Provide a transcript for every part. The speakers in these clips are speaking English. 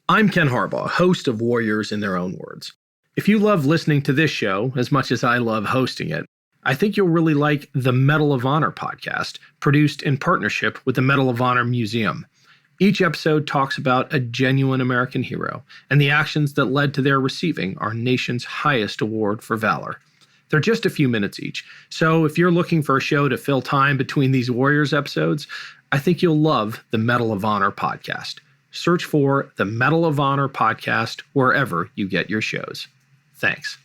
I'm Ken Harbaugh, host of Warriors in Their Own Words. If you love listening to this show as much as I love hosting it, I think you'll really like the Medal of Honor podcast, produced in partnership with the Medal of Honor Museum. Each episode talks about a genuine American hero and the actions that led to their receiving our nation's highest award for valor. They're just a few minutes each, so if you're looking for a show to fill time between these Warriors episodes, I think you'll love the Medal of Honor podcast. Search for the Medal of Honor podcast wherever you get your shows. Thanks.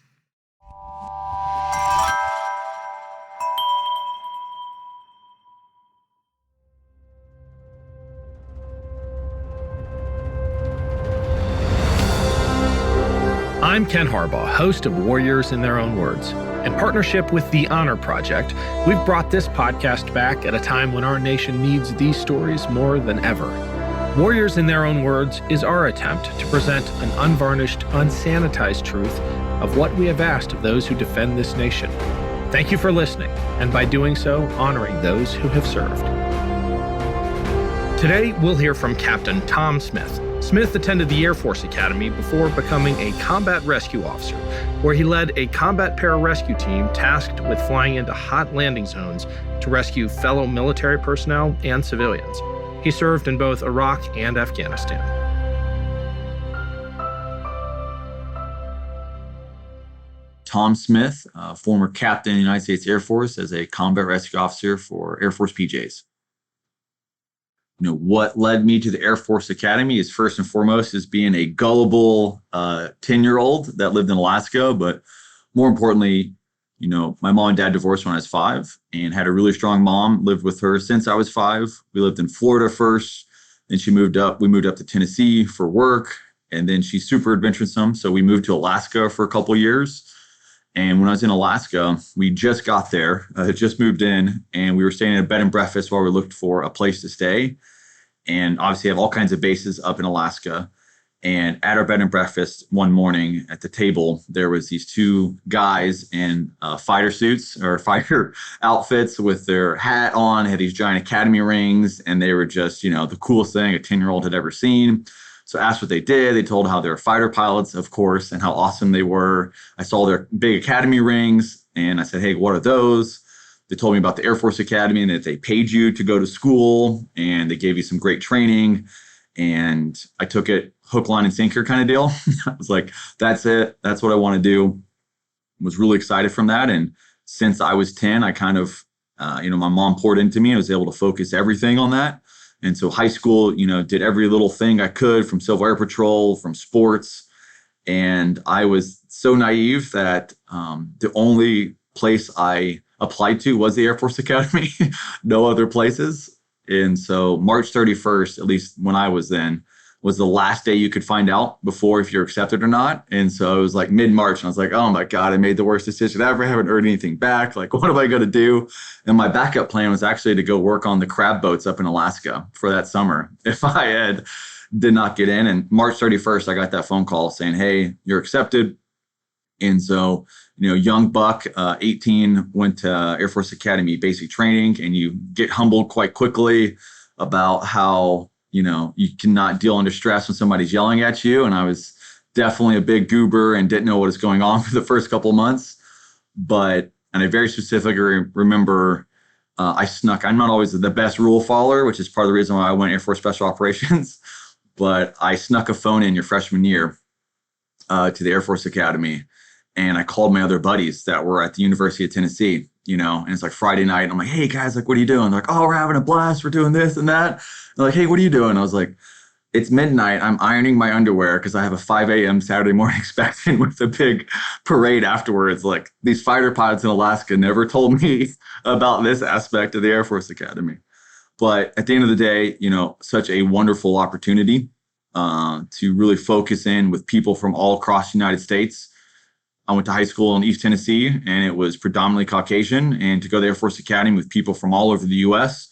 I'm Ken Harbaugh, host of Warriors in Their Own Words. In partnership with the Honor Project, we've brought this podcast back at a time when our nation needs these stories more than ever. Warriors in Their Own Words is our attempt to present an unvarnished, unsanitized truth of what we have asked of those who defend this nation. Thank you for listening, and by doing so, honoring those who have served. Today, we'll hear from Captain Tom Smith. Smith attended the Air Force Academy before becoming a combat rescue officer, where he led a combat pararescue team tasked with flying into hot landing zones to rescue fellow military personnel and civilians. He served in both Iraq and Afghanistan. Tom Smith, former captain in the United States Air Force as a combat rescue officer for Air Force PJs. What led me to the Air Force Academy is first and foremost is being a gullible 10-year-old that lived in Alaska. But more importantly, my mom and dad divorced when I was 5 and had a really strong mom, lived with her since I was 5. We lived in Florida first. Then we moved up to Tennessee for work. And then she's super adventuresome. So we moved to Alaska for a couple of years. And when I was in Alaska, we just got there, just moved in, and we were staying in a bed and breakfast while we looked for a place to stay. And obviously have all kinds of bases up in Alaska. And at our bed and breakfast one morning at the table, there was these 2 guys in fighter suits or fighter outfits with their hat on, had these giant academy rings, and they were just, the coolest thing a 10-year-old had ever seen. So I asked what they did. They told how they were fighter pilots, of course, and how awesome they were. I saw their big academy rings, and I said, hey, what are those? They told me about the Air Force Academy and that they paid you to go to school, and they gave you some great training. And I took it hook, line, and sinker kind of deal. I was like, that's it. That's what I want to do. Was really excited from that. And since I was 10, I kind of, my mom poured into me. I was able to focus everything on that. And so high school, did every little thing I could, from Civil Air Patrol, from sports. And I was so naive that the only place I applied to was the Air Force Academy, no other places. And so March 31st, at least when I was then, was the last day you could find out before if you're accepted or not. And so it was like mid-March, and I was like, oh my God, I made the worst decision ever. I haven't heard anything back. Like, what am I going to do? And my backup plan was actually to go work on the crab boats up in Alaska for that summer if I did not get in. And March 31st, I got that phone call saying, hey, you're accepted. And so, young buck, 18, went to Air Force Academy basic training, and you get humbled quite quickly about how, you cannot deal under stress when somebody's yelling at you. And I was definitely a big goober and didn't know what was going on for the first couple of months. And I very specifically remember I snuck. I'm not always the best rule follower, which is part of the reason why I went Air Force Special Operations. But I snuck a phone in your freshman year to the Air Force Academy. And I called my other buddies that were at the University of Tennessee, and it's like Friday night. And I'm like, hey guys, like, what are you doing? They're like, oh, we're having a blast. We're doing this and that. They're like, hey, what are you doing? I was like, it's midnight. I'm ironing my underwear because I have a 5 a.m. Saturday morning expectation with a big parade afterwards. Like, these fighter pilots in Alaska never told me about this aspect of the Air Force Academy. But at the end of the day, such a wonderful opportunity to really focus in with people from all across the United States. I went to high school in East Tennessee, and it was predominantly Caucasian. And to go to the Air Force Academy with people from all over the U.S.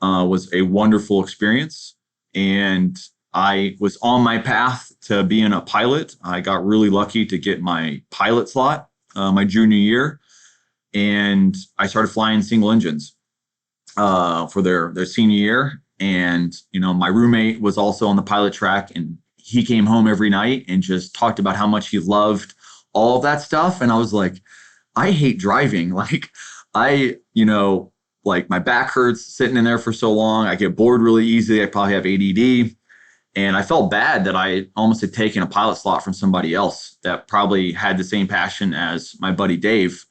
Was a wonderful experience. And I was on my path to being a pilot. I got really lucky to get my pilot slot my junior year. And I started flying single engines for their senior year. And, my roommate was also on the pilot track, and he came home every night and just talked about how much he loved all of that stuff. And I was like, I hate driving. Like like my back hurts sitting in there for so long. I get bored really easily. I probably have ADD. And I felt bad that I almost had taken a pilot slot from somebody else that probably had the same passion as my buddy Dave.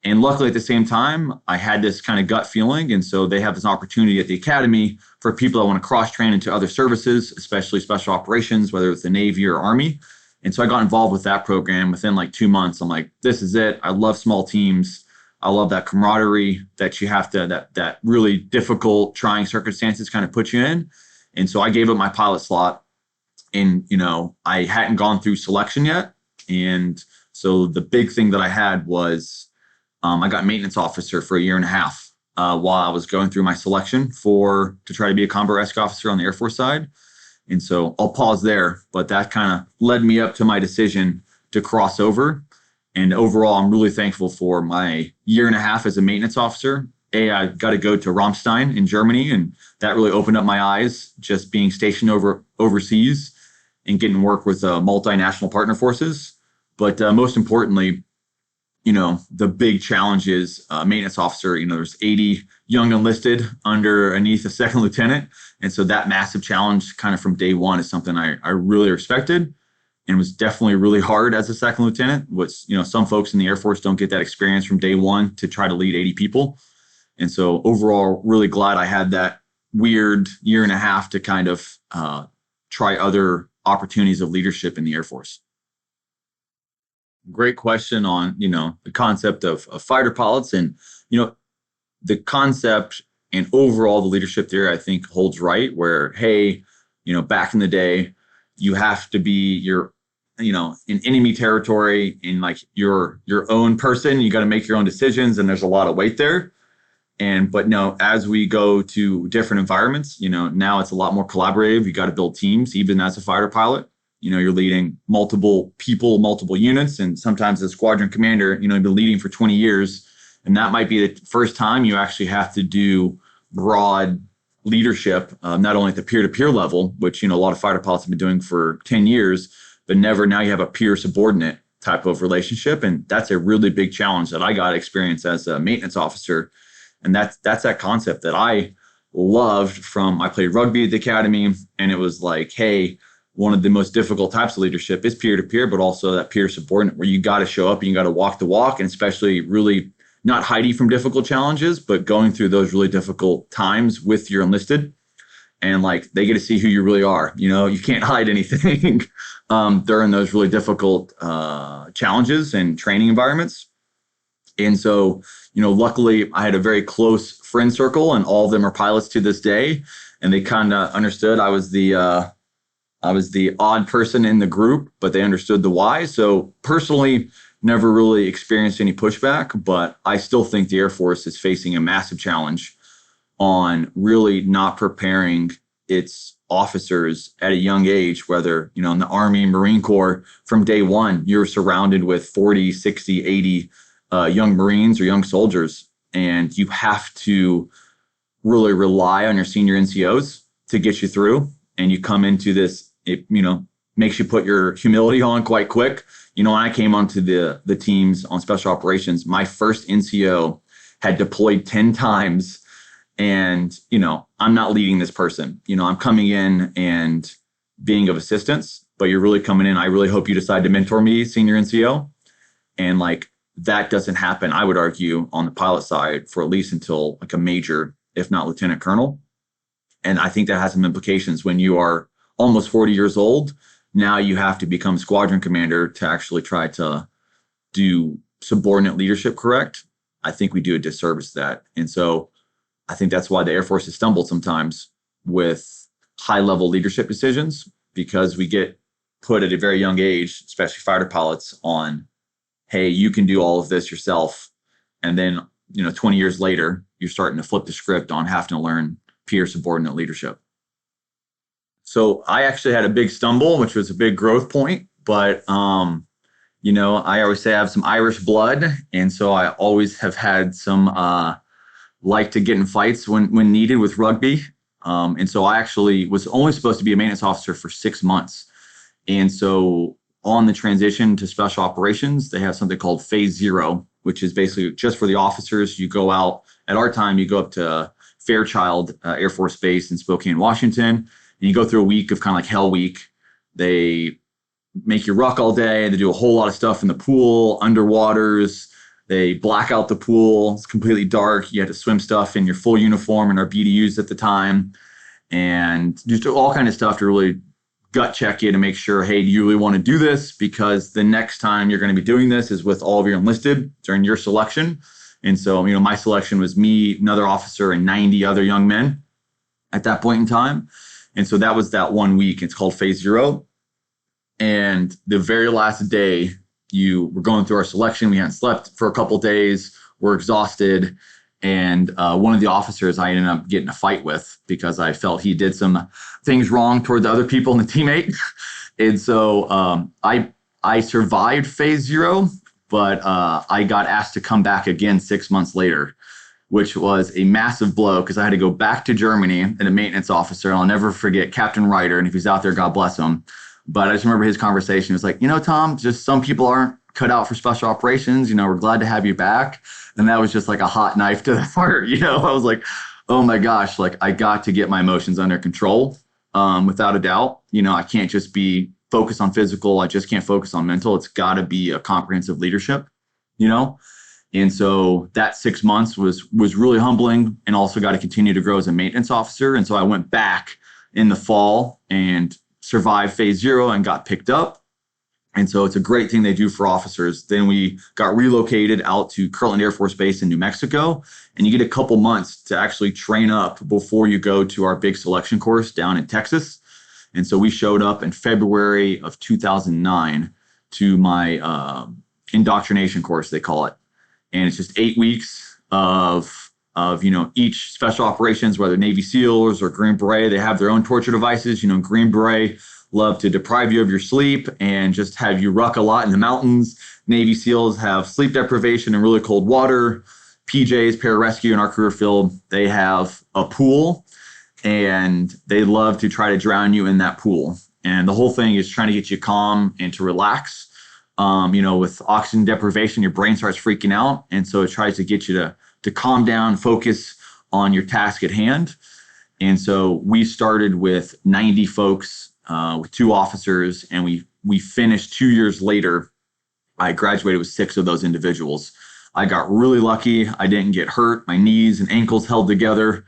And luckily at the same time, I had this kind of gut feeling. And so they have this opportunity at the academy for people that want to cross train into other services, especially special operations, whether it's the Navy or Army. And so I got involved with that program within like 2 months. I'm like, this is it. I love small teams. I love that camaraderie that you have to, that really difficult, trying circumstances kind of put you in. And so I gave up my pilot slot, and, I hadn't gone through selection yet. And so the big thing that I had was I got maintenance officer for a year and a half while I was going through my selection to try to be a combat rescue officer on the Air Force side. And so I'll pause there, but that kind of led me up to my decision to cross over. And overall, I'm really thankful for my year and a half as a maintenance officer. I got to go to Ramstein in Germany, and that really opened up my eyes, just being stationed overseas and getting work with multinational partner forces. But most importantly, the big challenge is maintenance officer. There's 80 young enlisted underneath a second lieutenant. And so that massive challenge kind of from day one is something I really respected, and was definitely really hard as a second lieutenant. Some folks in the Air Force don't get that experience from day one to try to lead 80 people. And so overall, really glad I had that weird year and a half to kind of try other opportunities of leadership in the Air Force. Great question on, the concept of fighter pilots, and, the concept and overall the leadership theory, I think, holds right where, hey, back in the day, you have to be in enemy territory, in like your own person. You got to make your own decisions, and there's a lot of weight there. But no, as we go to different environments, now it's a lot more collaborative. You got to build teams, even as a fighter pilot. You're leading multiple people, multiple units, and sometimes as squadron commander, you've been leading for 20 years. And that might be the first time you actually have to do broad leadership, not only at the peer-to-peer level, which, a lot of fighter pilots have been doing for 10 years, but now you have a peer subordinate type of relationship. And that's a really big challenge that I got to experience as a maintenance officer. And that's that concept that I loved I played rugby at the academy, and it was like, hey, one of the most difficult types of leadership is peer-to-peer, but also that peer subordinate where you got to show up and you got to walk the walk, and especially really not hiding from difficult challenges, but going through those really difficult times with your enlisted. And like, they get to see who you really are. You can't hide anything during those really difficult challenges and training environments. And so, luckily I had a very close friend circle, and all of them are pilots to this day. And they kind of understood I was the odd person in the group, but they understood the why. So personally, never really experienced any pushback, but I still think the Air Force is facing a massive challenge on really not preparing its officers at a young age, whether, in the Army, Marine Corps, from day one, you're surrounded with 40, 60, 80 young Marines or young soldiers. And you have to really rely on your senior NCOs to get you through. And you come into this, it makes you put your humility on quite quick. When I came onto the teams on special operations, my first NCO had deployed 10 times. And, I'm not leading this person. I'm coming in and being of assistance, but you're really coming in. I really hope you decide to mentor me, senior NCO. And like, that doesn't happen, I would argue, on the pilot side for at least until like a major, if not lieutenant colonel. And I think that has some implications when you are almost 40 years old. Now you have to become squadron commander to actually try to do subordinate leadership correct. I think we do a disservice to that. And so I think that's why the Air Force has stumbled sometimes with high-level leadership decisions, because we get put at a very young age, especially fighter pilots, on, hey, you can do all of this yourself. And then, 20 years later, you're starting to flip the script on having to learn peer subordinate leadership. So I actually had a big stumble, which was a big growth point. But, I always say I have some Irish blood. And so I always have had some like to get in fights when needed with rugby. And so I actually was only supposed to be a maintenance officer for 6 months. And so on the transition to special operations, they have something called Phase Zero, which is basically just for the officers. You go out, at our time, you go up to Fairchild Air Force Base in Spokane, Washington, and you go through a week of kind of like Hell Week. They make you ruck all day. They do a whole lot of stuff in the pool, underwaters. They black out the pool. It's completely dark. You had to swim stuff in your full uniform and our BDUs at the time. And just all kind of stuff to really gut check you to make sure, hey, do you really want to do this? Because the next time you're going to be doing this is with all of your enlisted during your selection. And so, my selection was me, another officer, and 90 other young men at that point in time. And so that was that 1 week. It's called Phase Zero. And the very last day, we're going through our selection. We hadn't slept for a couple of days. We're exhausted. And one of the officers I ended up getting a fight with because I felt he did some things wrong toward the other people in the teammate. And so I survived Phase Zero, but I got asked to come back again 6 months later, which was a massive blow because I had to go back to Germany and a maintenance officer. I'll never forget Captain Ryder, and if he's out there, God bless him. But I just remember his conversation. It was like, Tom, just some people aren't cut out for special operations. We're glad to have you back. And that was just like a hot knife to the heart. I was like, oh my gosh, like I got to get my emotions under control without a doubt. I can't just be focused on physical. I just can't focus on mental. It's got to be a comprehensive leadership, And so that 6 months was really humbling, and also got to continue to grow as a maintenance officer. And so I went back in the fall and survived Phase Zero and got picked up. And so it's a great thing they do for officers. Then we got relocated out to Kirtland Air Force Base in New Mexico, and you get a couple months to actually train up before you go to our big selection course down in Texas. And so we showed up in February of 2009 to my indoctrination course, they call it. And it's just 8 weeks of each special operations, whether Navy SEALs or Green Beret, they have their own torture devices. Green Beret love to deprive you of your sleep and just have you ruck a lot in the mountains. Navy SEALs have sleep deprivation and really cold water. PJs, Pararescue in our career field, they have a pool, and they love to try to drown you in that pool. And the whole thing is trying to get you calm and to relax. With oxygen deprivation, your brain starts freaking out. And so it tries to get you to calm down, focus on your task at hand. And so we started with 90 folks with 2 officers, and we finished 2 years later. I graduated with 6 of those individuals. I got really lucky. I didn't get hurt. My knees and ankles held together,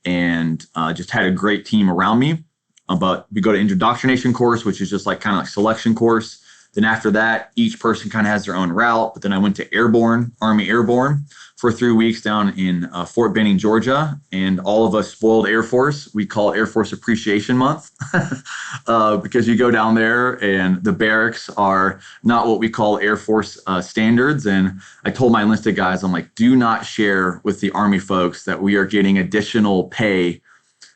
and just had a great team around me. But we go to indoctrination course, which is just like kind of like selection course. Then after that, each person kind of has their own route. But then I went to Army Airborne for 3 weeks down in Fort Benning, Georgia. And all of us spoiled Air Force, we call it Air Force Appreciation Month because you go down there and the barracks are not what we call Air Force standards. And I told my enlisted guys, I'm like, do not share with the Army folks that we are getting additional pay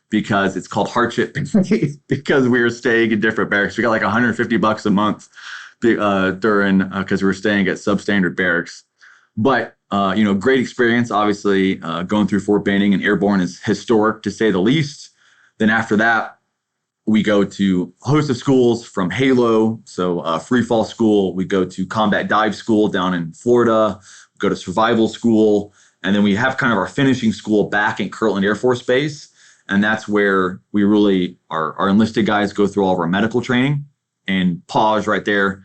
because it's called hardship pay because we were staying in different barracks. We got like $150 a month because we were staying at substandard barracks. But, great experience. Obviously, going through Fort Benning and Airborne is historic to say the least. Then after that, we go to a host of schools from Halo. So free fall school, we go to combat dive school down in Florida, we go to survival school. And then we have kind of our finishing school back in Kirtland Air Force Base. And that's where we really, our enlisted guys go through all of our medical training. And pause right there.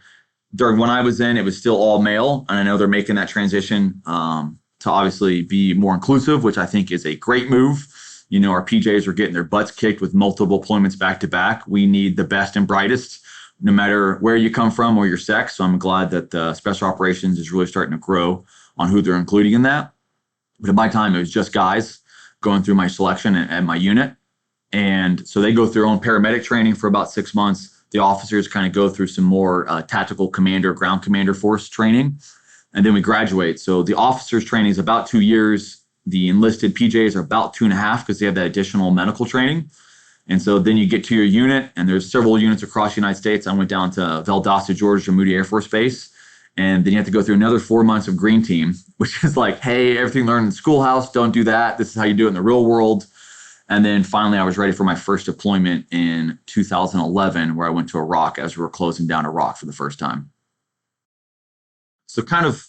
During when I was in, it was still all male. And I know they're making that transition to obviously be more inclusive, which I think is a great move. Our PJs are getting their butts kicked with multiple deployments back to back. We need the best and brightest, no matter where you come from or your sex. So I'm glad that special operations is really starting to grow on who they're including in that. But at my time, it was just guys going through my selection and my unit. And so they go through their own paramedic training for about 6 months. The officers kind of go through some more tactical commander, ground commander force training, and then we graduate. So the officers training is about 2 years. The enlisted PJs are about 2.5 because they have that additional medical training. And so then you get to your unit, and there's several units across the United States. I went down to Valdosta, Georgia, Moody Air Force Base. And then you have to go through another 4 months of green team, which is like, hey, everything learned in the schoolhouse, don't do that. This is how you do it in the real world. And then finally, I was ready for my first deployment in 2011, where I went to Iraq as we were closing down Iraq for the first time. So kind of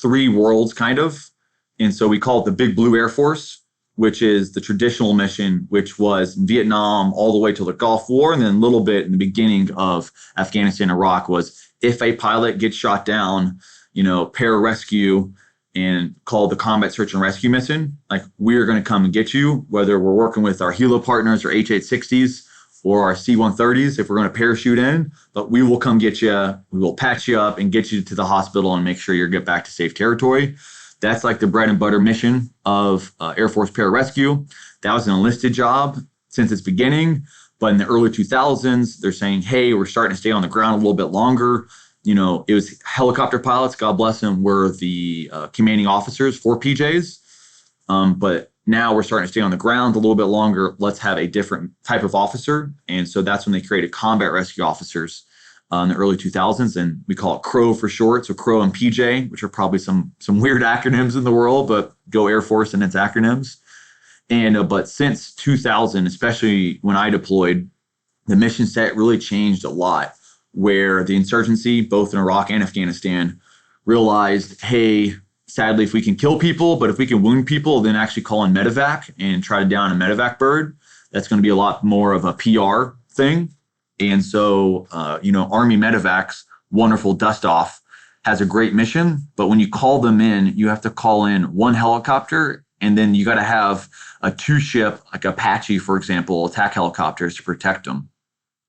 three worlds, kind of. And so we call it the Big Blue Air Force, which is the traditional mission, which was Vietnam all the way to the Gulf War. And then a little bit in the beginning of Afghanistan, Iraq was if a pilot gets shot down, pararescue and called the combat search and rescue mission, like we're going to come and get you, whether we're working with our helo partners or H-860s or our C-130s, if we're going to parachute in, but we will come get you, we will patch you up and get you to the hospital and make sure you get back to safe territory. That's like the bread and butter mission of Air Force Pararescue. That was an enlisted job since its beginning. But in the early 2000s, they're saying, hey, we're starting to stay on the ground a little bit longer. It was helicopter pilots, God bless them, were the commanding officers for PJs. But now we're starting to stay on the ground a little bit longer. Let's have a different type of officer. And so that's when they created combat rescue officers in the early 2000s. And we call it CROW for short. So CROW and PJ, which are probably some weird acronyms in the world, but go Air Force and its acronyms. And but since 2000, especially when I deployed, the mission set really changed a lot, where the insurgency, both in Iraq and Afghanistan, realized, hey, sadly, if we can kill people, but if we can wound people, then actually call in medevac and try to down a medevac bird, that's going to be a lot more of a PR thing. And so, Army medevacs, wonderful dust off, has a great mission, but when you call them in, you have to call in one helicopter, and then you got to have a two-ship, like Apache, for example, attack helicopters to protect them.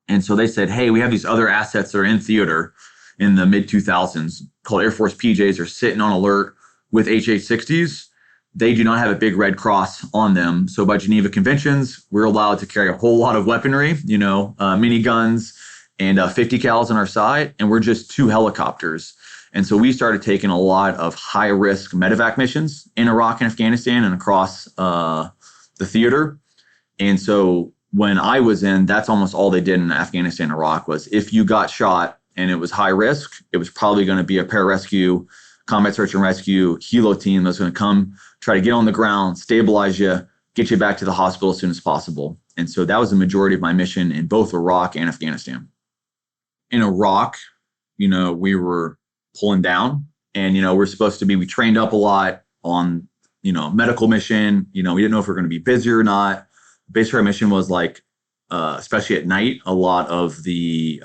And so they said, hey, we have these other assets that are in theater in the mid-2000s called Air Force PJs are sitting on alert with H-860s. They do not have a big red cross on them. So by Geneva Conventions, we're allowed to carry a whole lot of weaponry, miniguns and 50 cals on our side, and we're just two helicopters. And so we started taking a lot of high-risk medevac missions in Iraq and Afghanistan and across the theater. And so when I was in, that's almost all they did in Afghanistan and Iraq was if you got shot and it was high risk, it was probably going to be a pararescue, combat search and rescue, helo team that's going to come, try to get on the ground, stabilize you, get you back to the hospital as soon as possible. And so that was the majority of my mission in both Iraq and Afghanistan. In Iraq, we were pulling down and, we trained up a lot on, medical mission. We didn't know if we were going to be busy or not. Basically, our mission was like, especially at night, a lot of the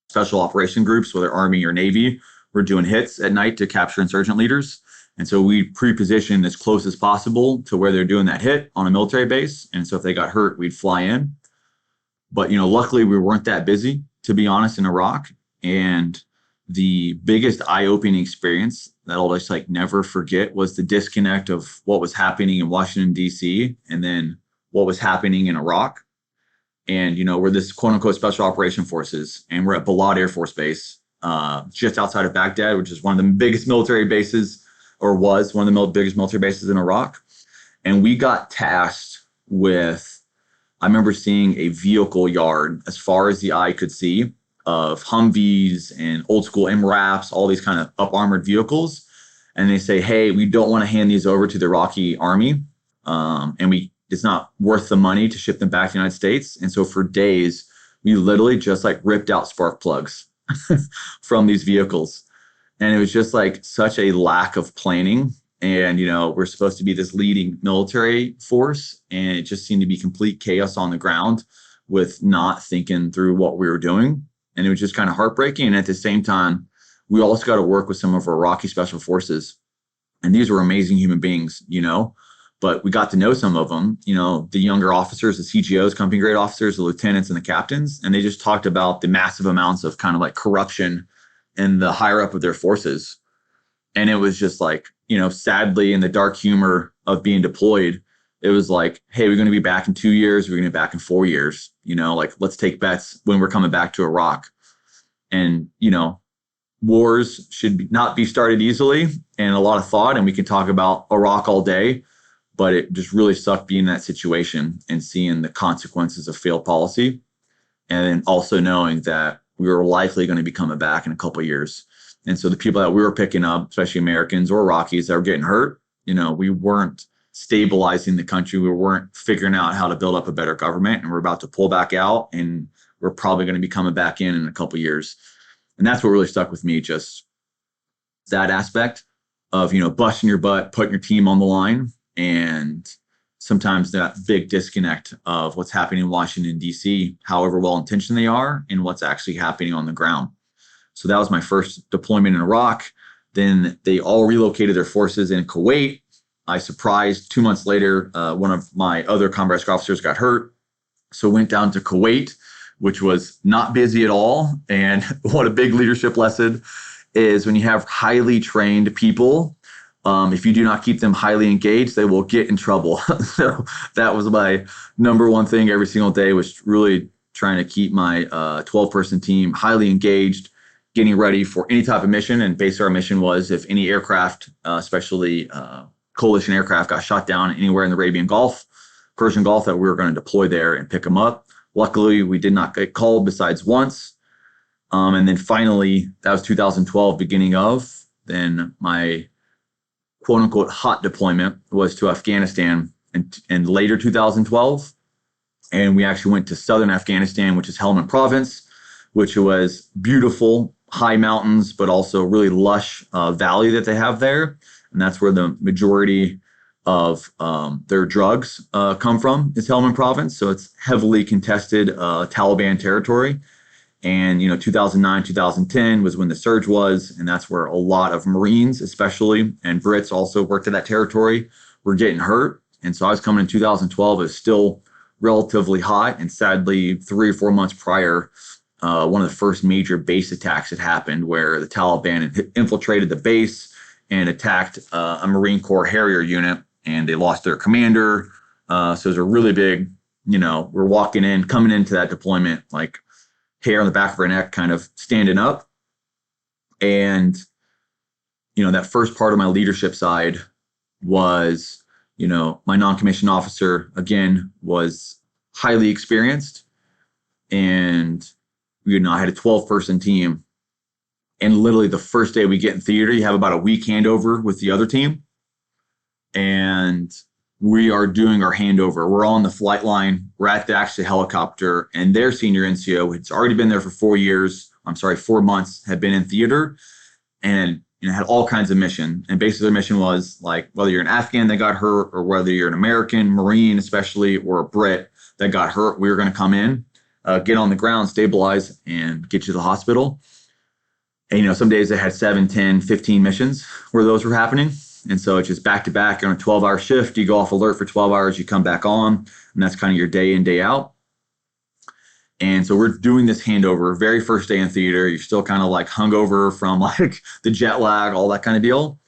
special operation groups, whether Army or Navy, were doing hits at night to capture insurgent leaders. And so we pre-positioned as close as possible to where they're doing that hit on a military base. And so if they got hurt, we'd fly in. But, luckily we weren't that busy, to be honest, in Iraq. And the biggest eye-opening experience that I'll just never forget was the disconnect of what was happening in Washington, D.C. and then what was happening in Iraq. And, we're this quote unquote special operation forces, and we're at Balad Air Force Base, just outside of Baghdad, which is one of the biggest military bases, or was one of the biggest military bases in Iraq. And we got tasked with, I remember seeing a vehicle yard as far as the eye could see of Humvees and old school MRAPs, all these kind of up armored vehicles. And they say, hey, we don't want to hand these over to the Iraqi army. And it's not worth the money to ship them back to the United States. And so for days, we literally just ripped out spark plugs from these vehicles. And it was just such a lack of planning. And, we're supposed to be this leading military force, and it just seemed to be complete chaos on the ground with not thinking through what we were doing. And it was just kind of heartbreaking. And at the same time, we also got to work with some of our Iraqi special forces. And these were amazing human beings, but we got to know some of them, the younger officers, the CGOs, company grade officers, the lieutenants and the captains. And they just talked about the massive amounts of kind of corruption in the higher up of their forces. And it was just sadly, in the dark humor of being deployed, it was hey, we're going to be back in 2 years. We're going to be back in 4 years, let's take bets when we're coming back to Iraq. And, wars should not be started easily and a lot of thought. And we can talk about Iraq all day, but it just really sucked being in that situation and seeing the consequences of failed policy. And then also knowing that we were likely going to be coming back in a couple of years. And so the people that we were picking up, especially Americans or Iraqis that were getting hurt, we weren't stabilizing the country. We weren't figuring out how to build up a better government, and we're about to pull back out, and we're probably going to be coming back in a couple of years. And that's what really stuck with me, just that aspect of, busting your butt, putting your team on the line, and sometimes that big disconnect of what's happening in Washington, D.C., however well-intentioned they are, and what's actually happening on the ground. So that was my first deployment in Iraq. Then they all relocated their forces in Kuwait. I surprised 2 months later, one of my other combat rescue officers got hurt. So went down to Kuwait, which was not busy at all. And what a big leadership lesson is when you have highly trained people, if you do not keep them highly engaged, they will get in trouble. So that was my number one thing every single day, was really trying to keep my 12-person team highly engaged, getting ready for any type of mission. And basically our mission was, if any aircraft, especially coalition aircraft, got shot down anywhere in the Arabian Gulf, Persian Gulf, that we were going to deploy there and pick them up. Luckily, we did not get called besides once. And then finally, that was 2012, beginning of, then my quote unquote hot deployment was to Afghanistan in later 2012. And we actually went to southern Afghanistan, which is Helmand province, which was beautiful, high mountains, but also really lush valley that they have there. And that's where the majority of their drugs come from, is Helmand province. So it's heavily contested Taliban territory. And, 2009, 2010 was when the surge was, and that's where a lot of Marines, especially, and Brits also worked in that territory, were getting hurt. And so I was coming in 2012, it was still relatively hot. And sadly, 3 or 4 months prior, one of the first major base attacks had happened, where the Taliban had infiltrated the base and attacked a Marine Corps Harrier unit, and they lost their commander. So it was a really big, we're coming into that deployment, like hair on the back of our neck, kind of standing up. And, that first part of my leadership side was, my non-commissioned officer, again, was highly experienced. And, I had a 12-person team. And literally the first day we get in theater, you have about a week handover with the other team. And we are doing our handover. We're on the flight line. We're at the actual helicopter, and their senior NCO, it's already been there for 4 months, had been in theater, and had all kinds of mission. And basically their mission was, like, whether you're an Afghan that got hurt, or whether you're an American, Marine especially, or a Brit that got hurt, we were going to come in, get on the ground, stabilize, and get you to the hospital. And, some days they had 7, 10, 15 missions where those were happening. And so it's just back to back on a 12-hour shift. You go off alert for 12 hours, you come back on, and that's kind of your day in, day out. And so we're doing this handover, very first day in theater. You're still kind of like hungover from like the jet lag, all that kind of deal.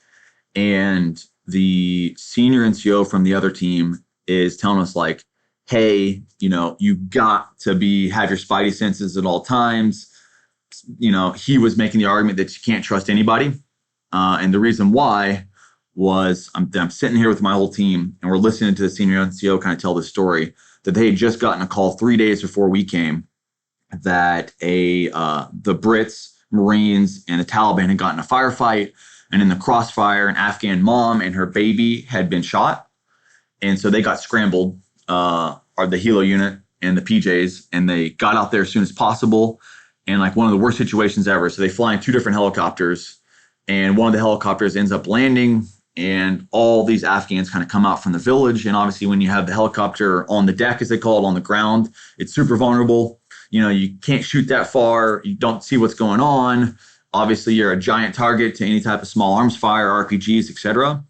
And the senior NCO from the other team is telling us, like, hey, you got to have your spidey senses at all times. He was making the argument that you can't trust anybody. And the reason why was I'm sitting here with my whole team, and we're listening to the senior NCO kind of tell the story that they had just gotten a call 3 days before we came that the Brits, Marines, and the Taliban had gotten a firefight, and in the crossfire, an Afghan mom and her baby had been shot. And so they got scrambled, the helo unit and the PJs, and they got out there as soon as possible. And like one of the worst situations ever. So they fly in 2 different helicopters, and one of the helicopters ends up landing, and all these Afghans kind of come out from the village. And obviously when you have the helicopter on the deck, as they call it, on the ground, it's super vulnerable. You can't shoot that far. You don't see what's going on. Obviously you're a giant target to any type of small arms fire, RPGs, etc.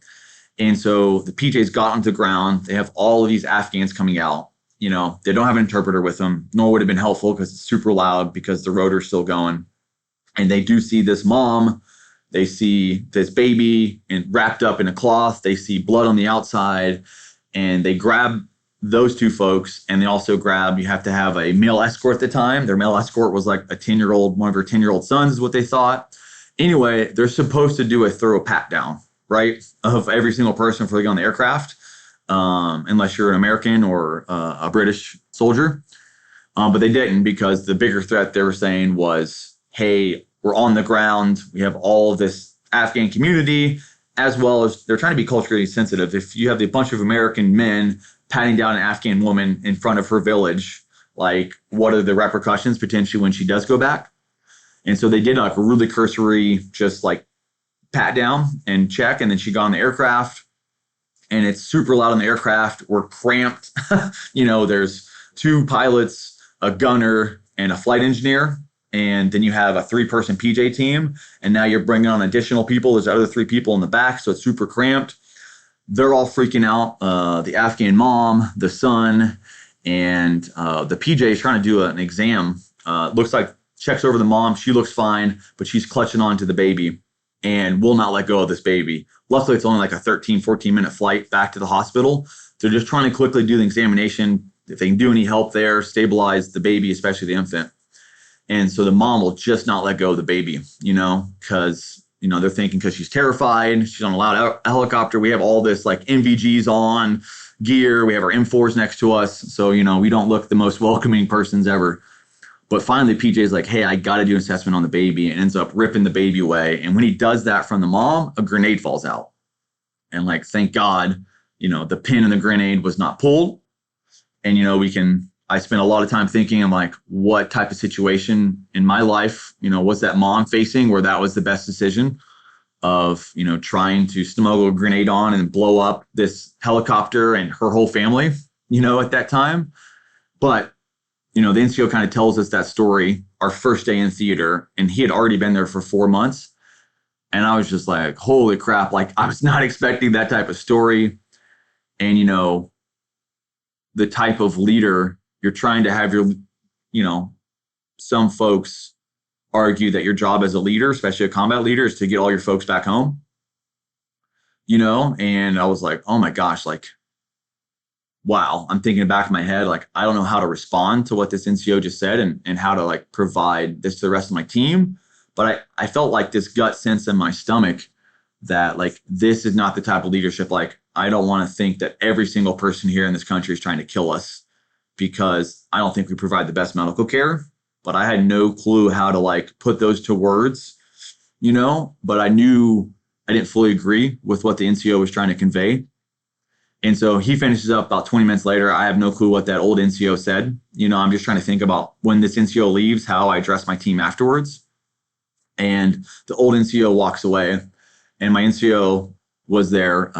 And so the PJs got onto the ground. They have all of these Afghans coming out. They don't have an interpreter with them, nor would have been helpful because it's super loud because the rotor's still going. And they do see this mom. They see this baby wrapped up in a cloth. They see blood on the outside, and they grab those 2 folks. And they also you have to have a male escort at the time. Their male escort was like one of her 10-year-old sons is what they thought. Anyway, they're supposed to do a thorough pat down, right, of every single person before they get on the aircraft, unless you're an American or a British soldier. But they didn't, because the bigger threat they were saying was, hey, we're on the ground. We have all of this Afghan community. as well as they're trying to be culturally sensitive. If you have a bunch of American men patting down an Afghan woman in front of her village, like what are the repercussions potentially when she does go back? And so they did like a really cursory, just like pat down and check. And then she got on the aircraft, and it's super loud on the aircraft. We're cramped. There's 2 pilots, a gunner, and a flight engineer. And then you have a 3-person PJ team. And now you're bringing on additional people. There's other 3 people in the back. So it's super cramped. They're all freaking out. The Afghan mom, the son, and the PJ is trying to do an exam. Looks like checks over the mom. She looks fine, but she's clutching on to the baby and will not let go of this baby. Luckily, it's only like a 13, 14-minute flight back to the hospital. They're just trying to quickly do the examination. If they can do any help there, stabilize the baby, especially the infant. And so the mom will just not let go of the baby, because, they're thinking because she's terrified. She's on a loud helicopter. We have all this like NVGs on gear. We have our M4s next to us. So, we don't look the most welcoming persons ever. But finally, PJ is like, hey, I got to do an assessment on the baby, and ends up ripping the baby away. And when he does that from the mom, a grenade falls out. And like, thank God, the pin in the grenade was not pulled. And, I spent a lot of time thinking, I'm like, what type of situation in my life, was that mom facing where that was the best decision of, trying to smuggle a grenade on and blow up this helicopter and her whole family, at that time. But the NCO kind of tells us that story our first day in theater, and he had already been there for 4 months. And I was just like, holy crap, like I was not expecting that type of story. And, the type of leader you're trying to have some folks argue that your job as a leader, especially a combat leader, is to get all your folks back home, and I was like, oh my gosh, like, wow, I'm thinking back in my head, like, I don't know how to respond to what this NCO just said and how to like provide this to the rest of my team. But I felt like this gut sense in my stomach that like, this is not the type of leadership. Like, I don't want to think that every single person here in this country is trying to kill us, because I don't think we provide the best medical care. But I had no clue how to like put those to words, but I knew I didn't fully agree with what the NCO was trying to convey. And so he finishes up about 20 minutes later. I have no clue what that old NCO said. I'm just trying to think about when this NCO leaves, how I address my team afterwards. And the old NCO walks away, and my NCO was there,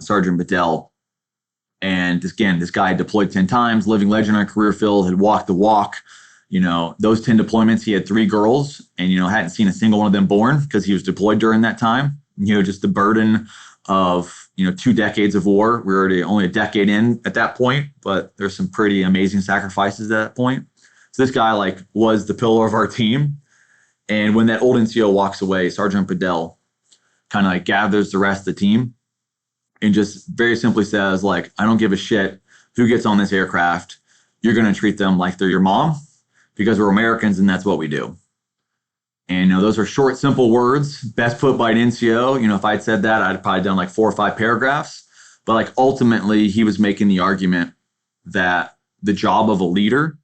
Sergeant Bedell. And this guy had deployed 10 times, living legend on career field, had walked the walk. Those 10 deployments, he had 3 girls, and, hadn't seen a single one of them born because he was deployed during that time. Just the burden of, 2 decades of war. We were already only a decade in at that point, but there's some pretty amazing sacrifices at that point. So this guy like was the pillar of our team. And when that old NCO walks away, Sergeant Bedell kind of like gathers the rest of the team and just very simply says, like, I don't give a shit who gets on this aircraft. You're going to treat them like they're your mom, because we're Americans and that's what we do. And those are short, simple words, best put by an NCO. If I'd said that, I'd probably done like 4 or 5 paragraphs. But like ultimately, he was making the argument that the job of a leader,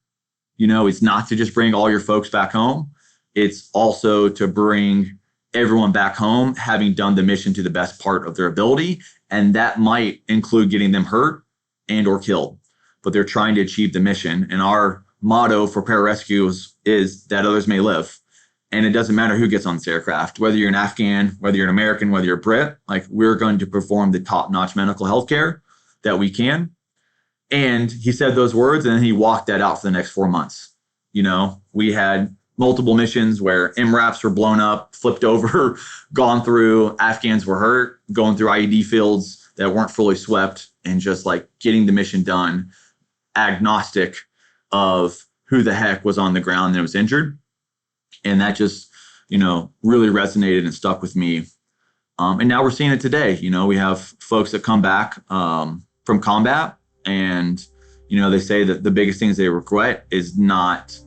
is not to just bring all your folks back home. It's also to bring everyone back home, having done the mission to the best part of their ability. And that might include getting them hurt and or killed, but they're trying to achieve the mission. And our motto for pararescue is that others may live. And it doesn't matter who gets on this aircraft, whether you're an Afghan, whether you're an American, whether you're a Brit, like we're going to perform the top-notch medical health care that we can. And he said those words, and then he walked that out for the next 4 months. We had multiple missions where MRAPs were blown up, flipped over, gone through, Afghans were hurt, going through IED fields that weren't fully swept, and just like getting the mission done, agnostic of who the heck was on the ground that was injured. And that just, really resonated and stuck with me. And now we're seeing it today. We have folks that come back from combat, and, they say that the biggest things they regret is not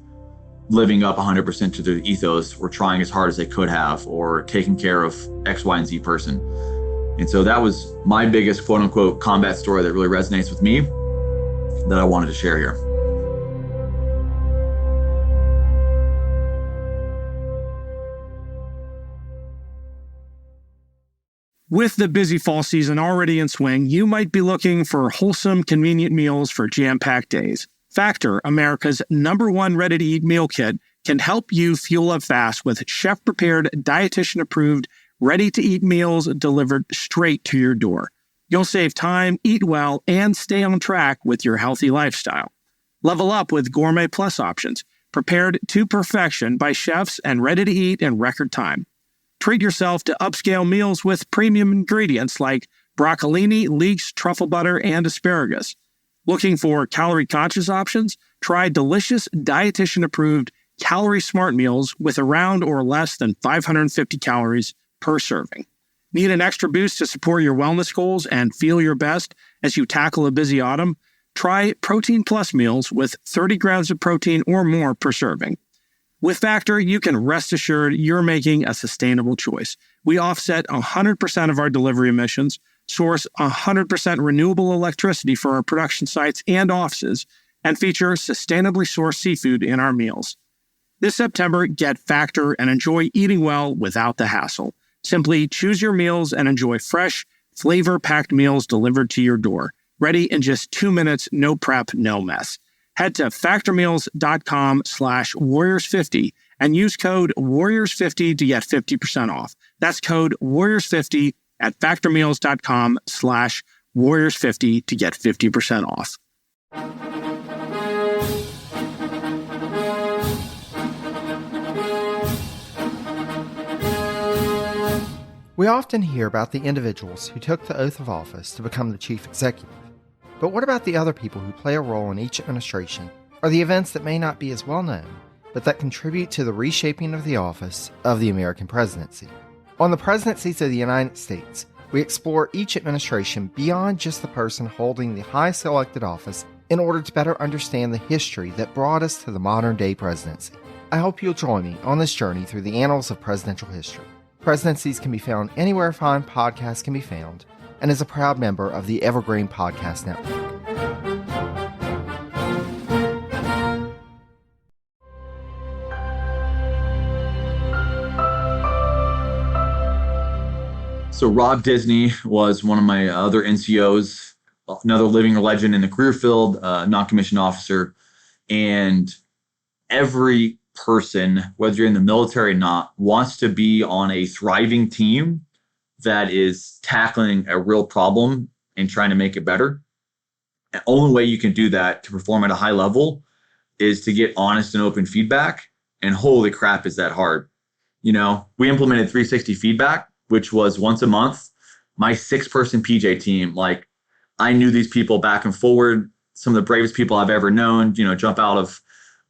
living up 100% to their ethos, or trying as hard as they could have, or taking care of X, Y, and Z person. And so that was my biggest quote unquote combat story that really resonates with me that I wanted to share here. With the busy fall season already in swing, you might be looking for wholesome, convenient meals for jam-packed days. Factor, America's #1 ready-to-eat meal kit, can help you fuel up fast with chef-prepared, dietitian-approved, ready-to-eat meals delivered straight to your door. You'll save time, eat well, and stay on track with your healthy lifestyle. Level up with Gourmet Plus options, prepared to perfection by chefs and ready to eat in record time. Treat yourself to upscale meals with premium ingredients like broccolini, leeks, truffle butter, and asparagus. Looking for calorie-conscious options? Try delicious, dietitian-approved, calorie-smart meals with around or less than 550 calories per serving. Need an extra boost to support your wellness goals and feel your best as you tackle a busy autumn? Try Protein Plus meals with 30 grams of protein or more per serving. With Factor, you can rest assured you're making a sustainable choice. We offset 100% of our delivery emissions, source 100% renewable electricity for our production sites and offices, and feature sustainably sourced seafood in our meals. This September, get Factor and enjoy eating well without the hassle. Simply choose your meals and enjoy fresh, flavor-packed meals delivered to your door. Ready in just 2 minutes, no prep, no mess. Head to factormeals.com/warriors50 and use code warriors50 to get 50% off. That's code warriors50 at factormeals.com/warriors50 to get 50% off. We often hear about the individuals who took the oath of office to become the chief executive. But what about the other people who play a role in each administration, or the events that may not be as well known, but that contribute to the reshaping of the office of the American presidency? On the Presidencies of the United States, we explore each administration beyond just the person holding the highest elected office in order to better understand the history that brought us to the modern-day presidency. I hope you'll join me on this journey through the annals of presidential history. Presidencies can be found anywhere fine podcasts can be found, and is a proud member of the Evergreen Podcast Network. So Rob Disney was one of my other NCOs, another living legend in the career field, non-commissioned officer. And every person, whether you're in the military or not, wants to be on a thriving team that is tackling a real problem and trying to make it better. The only way you can do that to perform at a high level is to get honest and open feedback. And holy crap, is that hard. You know, we implemented 360 feedback, which was once a month. My 6-person PJ team, like, I knew these people back and forward, some of the bravest people I've ever known, you know, jump out of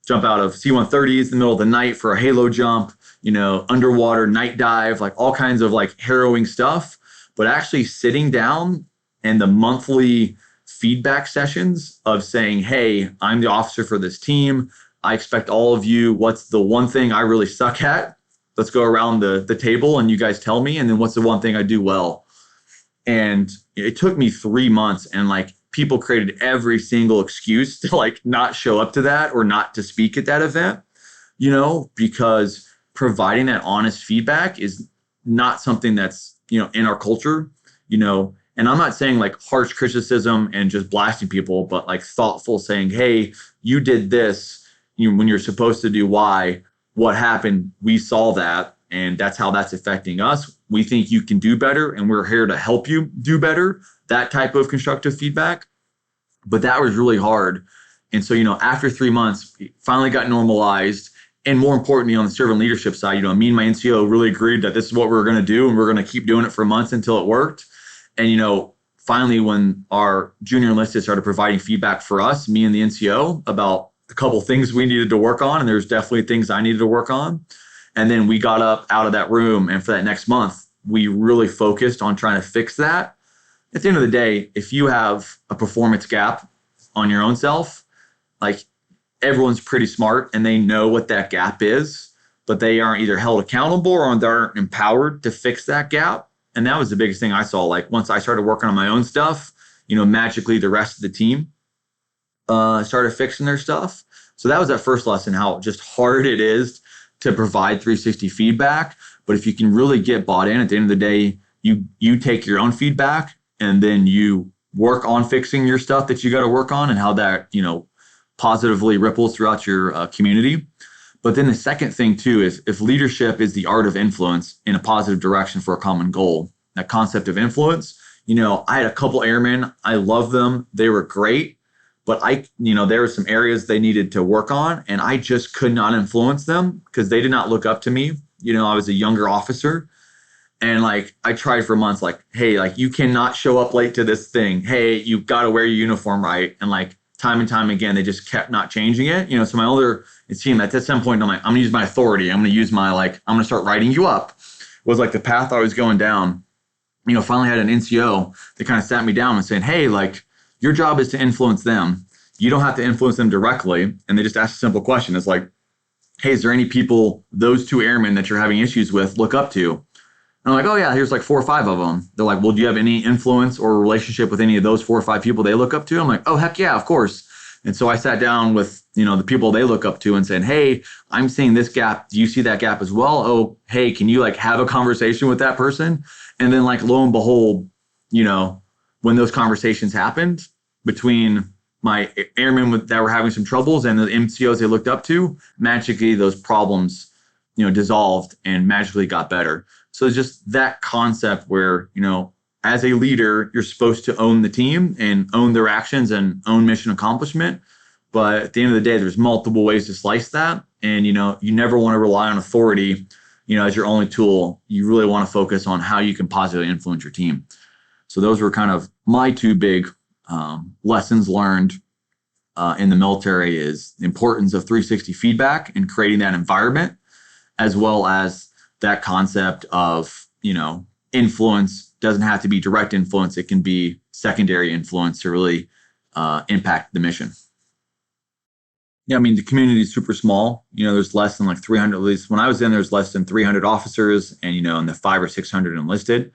C-130s in the middle of the night for a halo jump, you know, underwater night dive, like all kinds of like harrowing stuff. But actually sitting down and the monthly feedback sessions of saying, hey, I'm the officer for this team. I expect all of you, what's the one thing I really suck at? Let's go around the table and you guys tell me. And then what's the one thing I do well? And it took me 3 months, and like people created every single excuse to like not show up to that or not to speak at that event, you know, because providing that honest feedback is not something that's, you know, in our culture, you know. And I'm not saying like harsh criticism and just blasting people, but like thoughtful saying, hey, you did this, when you're supposed to do Y, what happened? We saw that, and that's how that's affecting us. We think you can do better, and we're here to help you do better. That type of constructive feedback. But that was really hard. And so, you know, after 3 months, it finally got normalized. And more importantly, on the servant leadership side, you know, me and my NCO really agreed that this is what we were going to do, and we're going to keep doing it for months until it worked. And, you know, finally, when our junior enlisted started providing feedback for us, me and the NCO, about a couple things we needed to work on, and there's definitely things I needed to work on. And then we got up out of that room, and for that next month, we really focused on trying to fix that. At the end of the day, if you have a performance gap on your own self, like, everyone's pretty smart and they know what that gap is, but they aren't either held accountable or they aren't empowered to fix that gap. And that was the biggest thing I saw. Like, once I started working on my own stuff, you know, magically the rest of the team started fixing their stuff. So that was that first lesson, how just hard it is to provide 360 feedback. But if you can really get bought in, at the end of the day, you take your own feedback and then you work on fixing your stuff that you got to work on, and how that, positively ripples throughout your community. But then the second thing too is, if leadership is the art of influence in a positive direction for a common goal, that concept of influence, I had a couple airmen. I love them. They were great, but there were some areas they needed to work on, and I just could not influence them because they did not look up to me. I was a younger officer, and like I tried for months, like, hey, like you cannot show up late to this thing. Hey, you've got to wear your uniform right. And like time and time again, they just kept not changing it. So my older team at some point, I'm like, I'm gonna use my authority. I'm gonna use my I'm gonna start writing you up. Was like the path I was going down. Finally had an NCO that kind of sat me down and said, hey, like your job is to influence them. You don't have to influence them directly. And they just asked a simple question. It's like, hey, is there any people those two airmen that you're having issues with look up to? And I'm like, oh yeah, here's like 4 or 5 of them. They're like, well, do you have any influence or relationship with any of those 4 or 5 people they look up to? I'm like, oh, heck yeah, of course. And so I sat down with, the people they look up to and said, hey, I'm seeing this gap. Do you see that gap as well? Oh, hey, can you like have a conversation with that person? And then like, lo and behold, when those conversations happened between my airmen that were having some troubles and the MCOs they looked up to, magically those problems, dissolved and magically got better. So it's just that concept where, as a leader, you're supposed to own the team and own their actions and own mission accomplishment. But at the end of the day, there's multiple ways to slice that. And, you never want to rely on authority, as your only tool. You really want to focus on how you can positively influence your team. So those were kind of my 2 big lessons learned in the military, is the importance of 360 feedback and creating that environment, as well as that concept of, influence doesn't have to be direct influence. It can be secondary influence to really impact the mission. Yeah, I mean, the community is super small. There's less than like 300, at least when I was in, there's less than 300 officers and, and the 500 or 600 enlisted.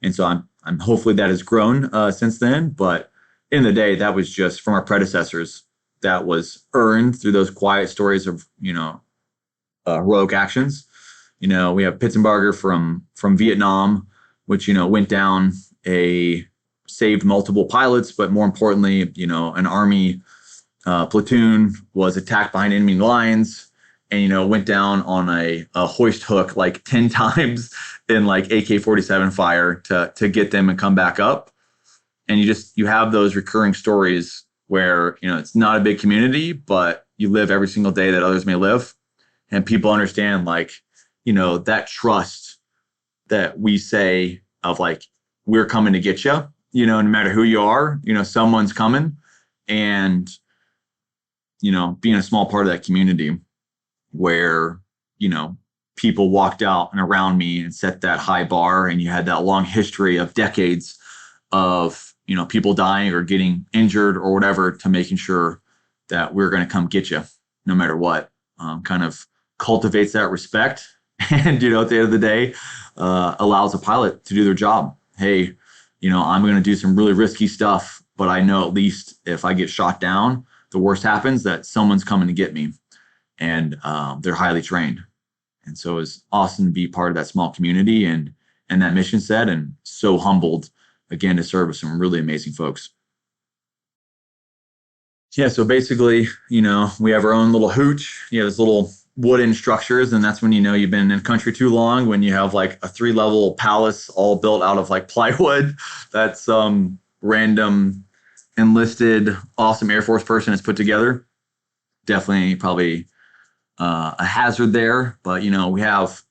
And so I'm hopefully that has grown since then. But in the day, that was just from our predecessors. That was earned through those quiet stories of, heroic actions. We have Pitzenbarger from Vietnam, which, went down, saved multiple pilots, but more importantly, an Army platoon was attacked behind enemy lines and, went down on a hoist hook like 10 times in like AK-47 fire to get them and come back up. And you have those recurring stories where, it's not a big community, but you live every single day that others may live. And people understand that trust that we say of like, we're coming to get you, no matter who you are, someone's coming. And, being a small part of that community where, people walked out and around me and set that high bar, and you had that long history of decades of, people dying or getting injured or whatever, to making sure that we're going to come get you no matter what, kind of cultivates that respect. And, at the end of the day, allows a pilot to do their job. Hey, I'm going to do some really risky stuff, but I know at least if I get shot down, the worst happens, that someone's coming to get me, and they're highly trained. And so it's awesome to be part of that small community and that mission set, and so humbled again to serve with some really amazing folks. Yeah, so basically, we have our own little hooch. This little wooden structures, and that's when you've been in the country too long, when you have like a 3-level palace all built out of like plywood that some random enlisted awesome Air Force person has put together. Definitely probably a hazard there, but we have,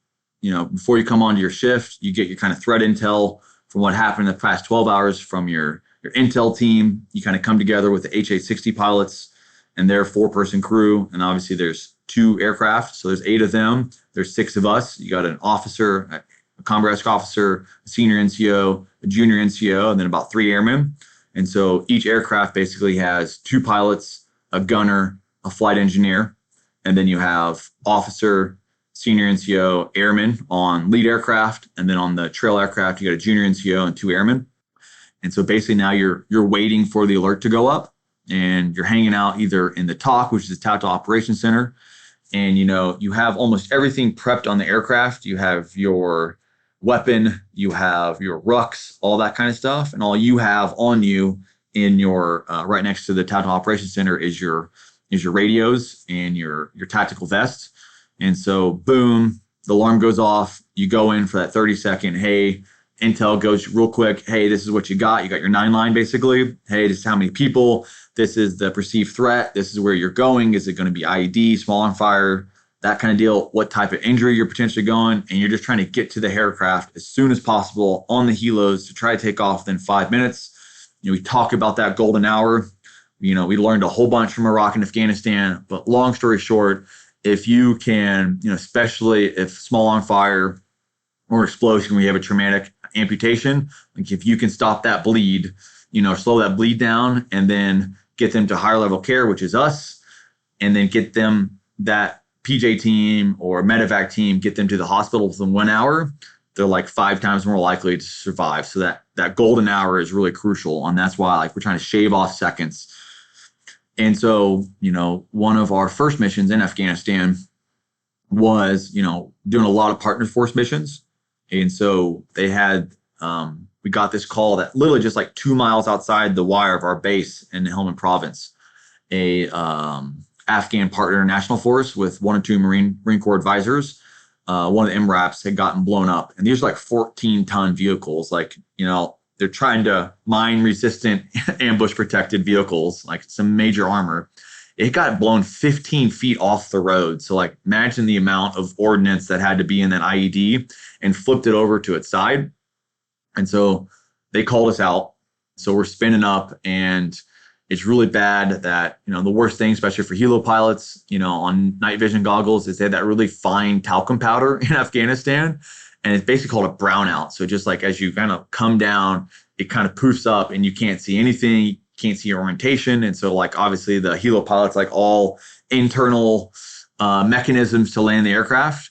before you come onto your shift, you get your kind of threat intel from what happened in the past 12 hours from your intel team. You kind of come together with the HA-60 pilots and their 4-person crew, and obviously there's 2 aircraft, so there's 8 of them. There's 6 of us. You got an officer, a combat rescue officer, a senior NCO, a junior NCO, and then about 3 airmen. And so each aircraft basically has 2 pilots, a gunner, a flight engineer, and then you have officer, senior NCO, airmen on lead aircraft, and then on the trail aircraft, you got a junior NCO and 2 airmen. And so basically now you're waiting for the alert to go up, and you're hanging out either in the TOC, which is the Tactical Operations Center, and you have almost everything prepped on the aircraft. You have your weapon, you have your rucks, all that kind of stuff. And all you have on you in your right next to the Tactical Operations Center is your radios and your tactical vest. And so, boom, the alarm goes off. You go in for that 30-second, hey, intel goes real quick. Hey, this is what you got. You got your 9-line basically. Hey, this is how many people. This is the perceived threat. This is where you're going. Is it going to be IED, small arm fire, that kind of deal? What type of injury you're potentially going? And you're just trying to get to the aircraft as soon as possible on the helos to try to take off within 5 minutes. We talk about that golden hour. We learned a whole bunch from Iraq and Afghanistan. But long story short, if you can, especially if small arm fire or explosion, we have a traumatic amputation, like if you can stop that bleed, slow that bleed down and then get them to higher level care, which is us, and then get them that PJ team or medevac team, get them to the hospital within 1 hour, they're like 5 times more likely to survive. So that golden hour is really crucial. And that's why we're trying to shave off seconds. And so, one of our first missions in Afghanistan was, doing a lot of partner force missions. And so they had, we got this call that literally just 2 miles outside the wire of our base in the Helmand province, a Afghan partner national force with 1 or 2 Marine Corps advisors. One of the MRAPs had gotten blown up, and these are 14-ton vehicles. They're trying to mine resistant, ambush protected vehicles, some major armor. It got blown 15 feet off the road. So imagine the amount of ordnance that had to be in that IED, and flipped it over to its side. And so they called us out. So we're spinning up, and it's really bad that, the worst thing, especially for helo pilots, on night vision goggles, is they have that really fine talcum powder in Afghanistan. And it's basically called a brownout. So just as you kind of come down, it kind of poofs up and you can't see anything. You can't see your orientation. And so obviously the helo pilots, all internal mechanisms to land the aircraft.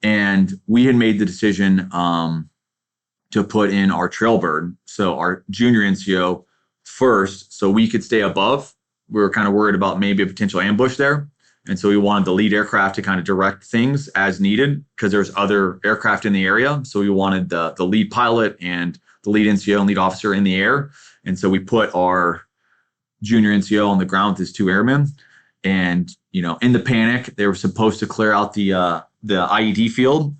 And we had made the decision to put in our Trailbird, so our junior NCO first, so we could stay above. We were kind of worried about maybe a potential ambush there. And so we wanted the lead aircraft to kind of direct things as needed because there's other aircraft in the area. So we wanted the lead pilot and the lead NCO and lead officer in the air. And so we put our junior NCO on the ground with his 2 airmen. And, in the panic, they were supposed to clear out the IED field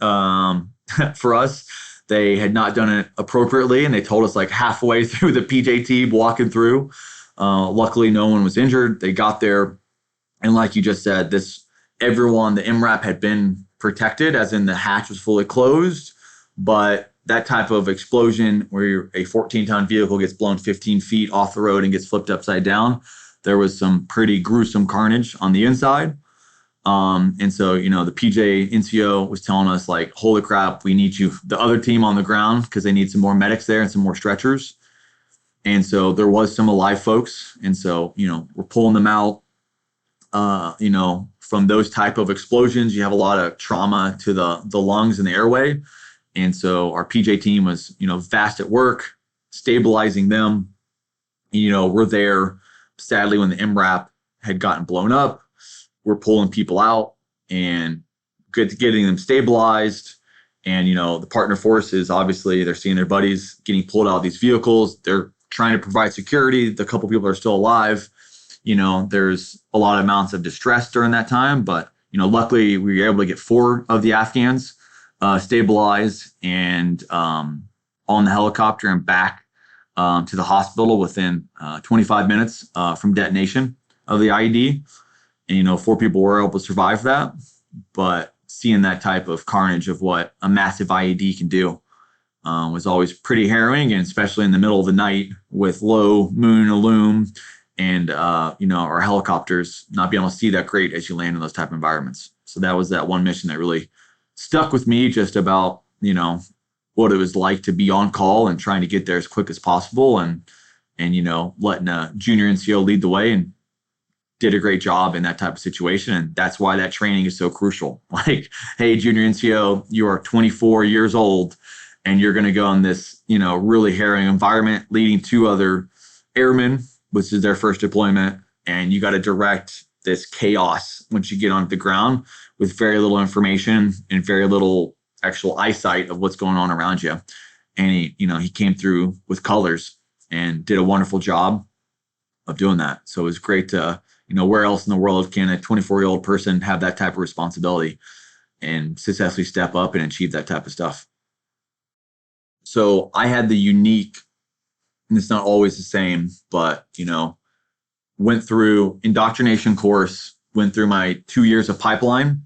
for us. They had not done it appropriately, and they told us halfway through the PJ team walking through. Luckily, no one was injured. They got there, and like you just said, everyone, the MRAP had been protected, as in the hatch was fully closed. But that type of explosion where a 14-ton vehicle gets blown 15 feet off the road and gets flipped upside down, there was some pretty gruesome carnage on the inside. And so, the PJ NCO was telling us holy crap, we need the other team on the ground because they need some more medics there and some more stretchers. And so there was some alive folks. And so, we're pulling them out, from those type of explosions. You have a lot of trauma to the lungs and the airway. And so our PJ team was, fast at work, stabilizing them. We're there. Sadly, when the MRAP had gotten blown up, we're pulling people out and getting them stabilized. And, the partner forces, obviously, they're seeing their buddies getting pulled out of these vehicles. They're trying to provide security. The couple people are still alive. There's a lot of amounts of distress during that time. But, luckily, we were able to get 4 of the Afghans stabilized and on the helicopter and back to the hospital within 25 minutes from detonation of the IED. And, 4 people were able to survive that. But seeing that type of carnage of what a massive IED can do was always pretty harrowing, and especially in the middle of the night with low moon illume and, our helicopters not being able to see that great as you land in those type of environments. So that was that one mission that really stuck with me, just about, what it was like to be on call and trying to get there as quick as possible, and letting a junior NCO lead the way, and did a great job in that type of situation. And that's why that training is so crucial. Hey, junior NCO, you are 24 years old and you're going to go in this, really harrowing environment leading 2 other airmen, which is their first deployment. And you got to direct this chaos once you get onto the ground with very little information and very little actual eyesight of what's going on around you. And he came through with colors and did a wonderful job of doing that. So it was great to, where else in the world can a 24-year-old person have that type of responsibility and successfully step up and achieve that type of stuff? So I had the unique, and it's not always the same, but, went through indoctrination course, went through my 2 years of pipeline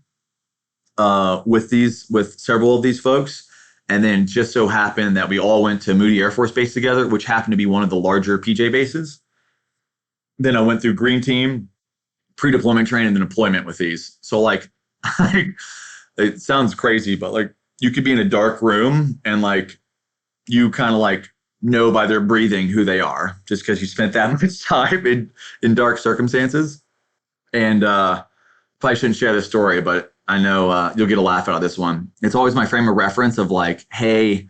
with several of these folks. And then just so happened that we all went to Moody Air Force Base together, which happened to be one of the larger PJ bases. Then I went through Green Team, pre-deployment training, and then deployment with these. So like, it sounds crazy, but like you could be in a dark room and like you kind of like know by their breathing who they are just because you spent that much time in dark circumstances. And probably shouldn't share this story, but I know you'll get a laugh out of this one. It's always my frame of reference of like, hey,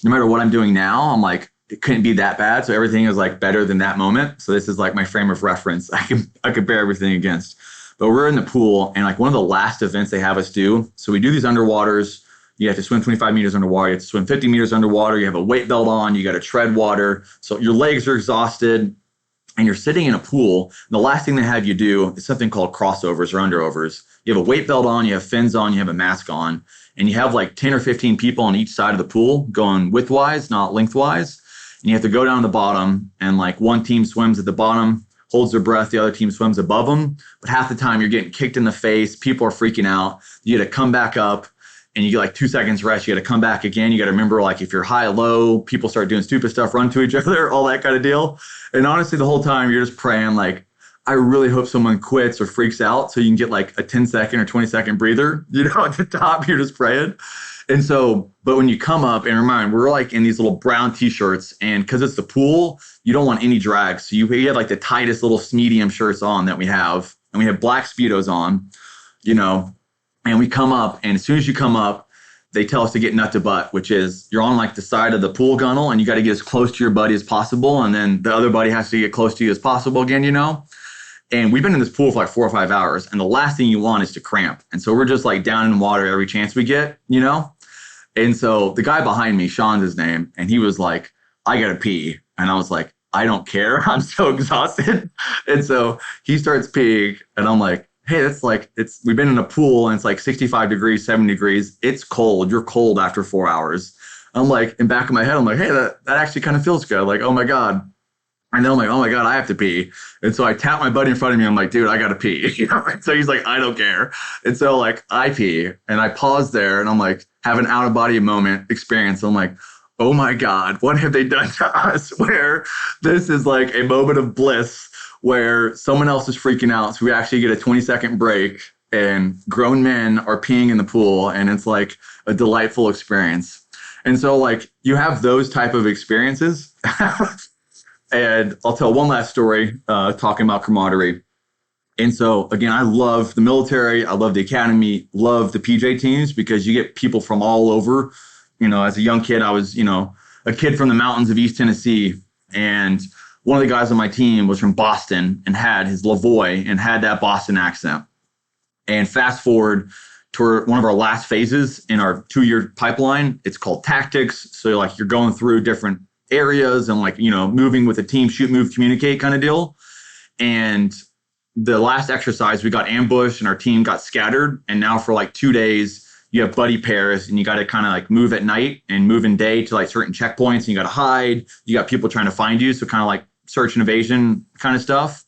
no matter what I'm doing now, I'm like, it couldn't be that bad. So everything is like better than that moment. So this is like my frame of reference. I compare everything against. But we're in the pool, and like one of the last events they have us do. So we do these underwaters. You have to swim 25 meters underwater. You have to swim 50 meters underwater. You have a weight belt on. You got to tread water. So your legs are exhausted. And you're sitting in a pool. And the last thing they have you do is something called crossovers or underovers. You have a weight belt on, you have fins on, you have a mask on, and you have like 10 or 15 people on each side of the pool going widthwise, not lengthwise. And you have to go down to the bottom, and like one team swims at the bottom, holds their breath, the other team swims above them. But half the time you're getting kicked in the face, people are freaking out. You got to come back up, and you get like 2 seconds rest. You got to come back again. You got to remember, like, if you're high, low, people start doing stupid stuff, run to each other, all that kind of deal. And honestly, the whole time you're just praying, like, I really hope someone quits or freaks out so you can get like a 10-second or 20-second breather, at the top. You're just praying. And so, but when you come up, and remind, we're like in these little brown t-shirts, and because it's the pool, you don't want any drag. So you have like the tightest little medium shirts on that we have, and we have black Speedos on, and we come up, and as soon as you come up, they tell us to get nut to butt, which is you're on like the side of the pool gunnel, and you got to get as close to your buddy as possible. And then the other buddy has to get close to you as possible again, And we've been in this pool for like 4 or 5 hours, and the last thing you want is to cramp. And so we're just like down in water every chance we get, And so the guy behind me, Sean's his name, and he was like, I got to pee. And I was like, I don't care. I'm so exhausted. And so he starts peeing, and I'm like, hey, we've been in a pool, and it's like 65 degrees, 70 degrees. It's cold. You're cold after 4 hours. I'm like, in back of my head, I'm like, hey, that actually kind of feels good. Like, oh my God. And then I'm like, oh my God, I have to pee. And so I tap my buddy in front of me. I'm like, dude, I got to pee. So he's like, I don't care. And so like I pee, and I pause there, and I'm like, have an out of body moment experience. I'm like, oh my God, what have they done to us? Where this is like a moment of bliss where someone else is freaking out. So we actually get a 20-second break, and grown men are peeing in the pool, and it's like a delightful experience. And so like you have those type of experiences. And I'll tell one last story, talking about camaraderie. And so again, I love the military. I love the academy, love the PJ teams, because you get people from all over. As a young kid, I was, a kid from the mountains of East Tennessee. And one of the guys on my team was from Boston and had his Lavoie and had that Boston accent. And fast forward to one of our last phases in our 2-year pipeline, it's called tactics. So like you're going through different areas and like, moving with a team, shoot, move, communicate kind of deal. And the last exercise, we got ambushed and our team got scattered. And now for like 2 days, you have buddy pairs, and you got to kind of like move at night and move in day to like certain checkpoints, and you got to hide. You got people trying to find you. So kind of like search and evasion kind of stuff.